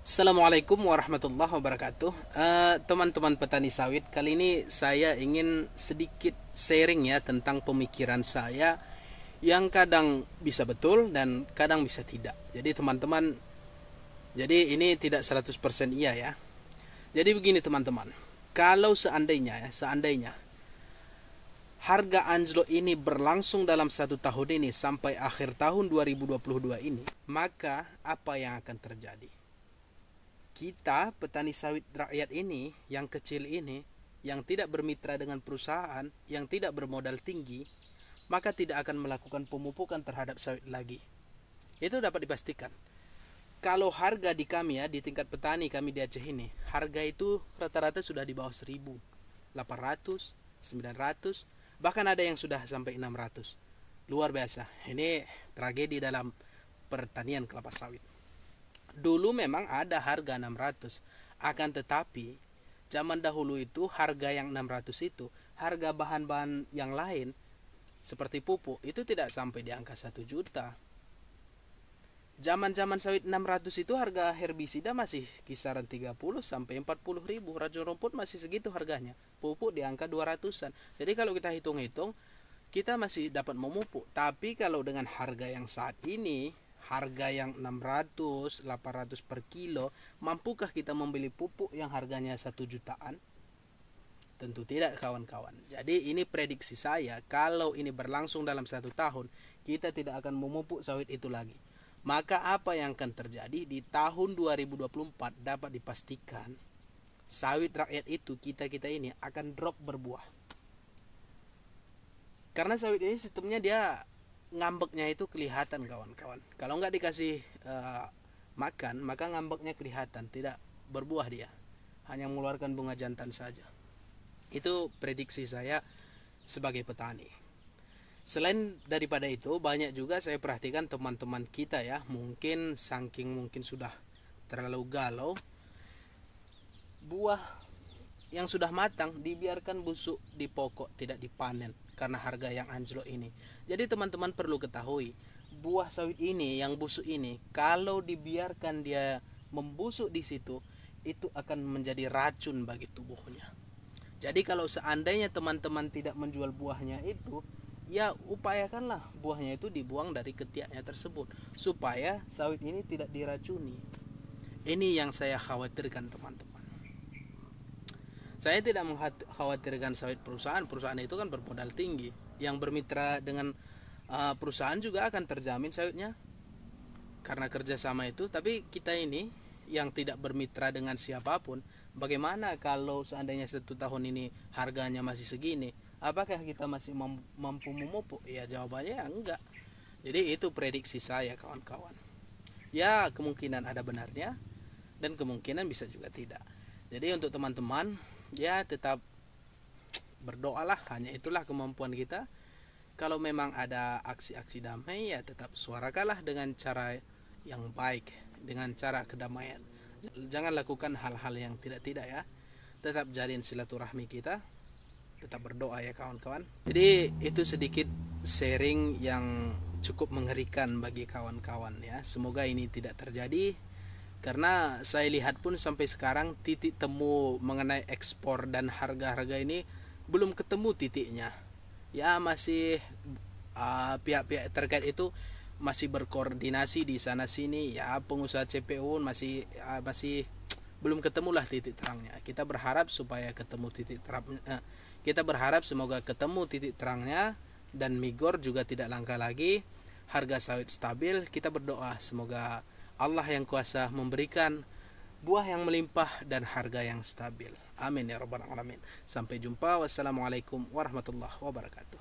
Assalamualaikum warahmatullahi wabarakatuh. Teman-teman petani sawit, kali ini saya ingin sedikit sharing ya tentang pemikiran saya yang kadang bisa betul dan kadang bisa tidak. Jadi teman-teman, jadi ini tidak 100% iya ya. Jadi begini teman-teman, kalau seandainya harga anjlok ini berlangsung dalam 1 tahun ini sampai akhir tahun 2022 ini, maka apa yang akan terjadi? Kita petani sawit rakyat ini, yang kecil ini, yang tidak bermitra dengan perusahaan, yang tidak bermodal tinggi, maka tidak akan melakukan pemupukan terhadap sawit lagi. Itu dapat dipastikan. Kalau harga di kami ya, di tingkat petani kami di Aceh ini, harga itu rata-rata sudah di bawah 1.000, 800, 900, bahkan ada yang sudah sampai 600. Luar biasa. Ini tragedi dalam pertanian kelapa sawit. Dulu memang ada harga 600, akan tetapi zaman dahulu itu harga yang 600 itu, harga bahan-bahan yang lain seperti pupuk itu tidak sampai di angka 1 juta. Zaman-zaman sawit 600 itu harga herbisida masih kisaran 30 sampai 40 ribu, racun rumput masih segitu harganya, pupuk di angka 200-an. Jadi kalau kita hitung-hitung, kita masih dapat memupuk. Tapi kalau dengan harga yang saat ini, harga yang 600, 800 per kilo, mampukah kita membeli pupuk yang harganya 1 jutaan? Tentu tidak kawan-kawan. Jadi ini prediksi saya, kalau ini berlangsung dalam 1 tahun, kita tidak akan memupuk sawit itu lagi. Maka apa yang akan terjadi di tahun 2024 dapat dipastikan sawit rakyat itu, kita ini akan drop berbuah. Karena sawit ini sistemnya dia ngambeknya itu kelihatan kawan-kawan. Kalau nggak dikasih makan, maka ngambeknya kelihatan, tidak berbuah dia, hanya mengeluarkan bunga jantan saja. Itu prediksi saya sebagai petani. Selain daripada itu, banyak juga saya perhatikan teman-teman kita ya, mungkin sudah terlalu galau, buah yang sudah matang dibiarkan busuk di pokok, tidak dipanen karena harga yang anjlok ini. Jadi teman-teman perlu ketahui, buah sawit ini yang busuk ini, kalau dibiarkan dia membusuk di situ, itu akan menjadi racun bagi tubuhnya. Jadi kalau seandainya teman-teman tidak menjual buahnya itu, ya upayakanlah buahnya itu dibuang dari ketiaknya tersebut, supaya sawit ini tidak diracuni. Ini yang saya khawatirkan teman-teman. Saya tidak mengkhawatirkan sawit perusahaan. Perusahaan itu kan bermodal tinggi. Yang bermitra dengan perusahaan juga akan terjamin sawitnya karena kerjasama itu. Tapi kita ini yang tidak bermitra dengan siapapun, bagaimana kalau seandainya 1 tahun ini harganya masih segini? Apakah kita masih mampu memupuk? Ya jawabannya ya enggak. Jadi itu prediksi saya kawan-kawan. Ya kemungkinan ada benarnya dan kemungkinan bisa juga tidak. Jadi untuk teman-teman, ya tetap berdoalah, hanya itulah kemampuan kita. Kalau memang ada aksi-aksi damai, ya tetap suarakanlah dengan cara yang baik, dengan cara kedamaian. Jangan lakukan hal-hal yang tidak-tidak ya. Tetap jalin silaturahmi kita, tetap berdoa ya kawan-kawan. Jadi itu sedikit sharing yang cukup mengerikan bagi kawan-kawan ya. Semoga ini tidak terjadi. Karena saya lihat pun sampai sekarang titik temu mengenai ekspor dan harga-harga ini belum ketemu titiknya. Ya masih pihak-pihak terkait itu masih berkoordinasi di sana sini. Ya pengusaha CPO masih belum ketemulah titik terangnya. Kita berharap supaya ketemu titik terangnya. Kita berharap semoga ketemu titik terangnya dan Migor juga tidak langka lagi. Harga sawit stabil. Kita berdoa semoga Allah yang kuasa memberikan buah yang melimpah dan harga yang stabil. Amin ya rabbal alamin. Sampai jumpa. Wassalamualaikum warahmatullahi wabarakatuh.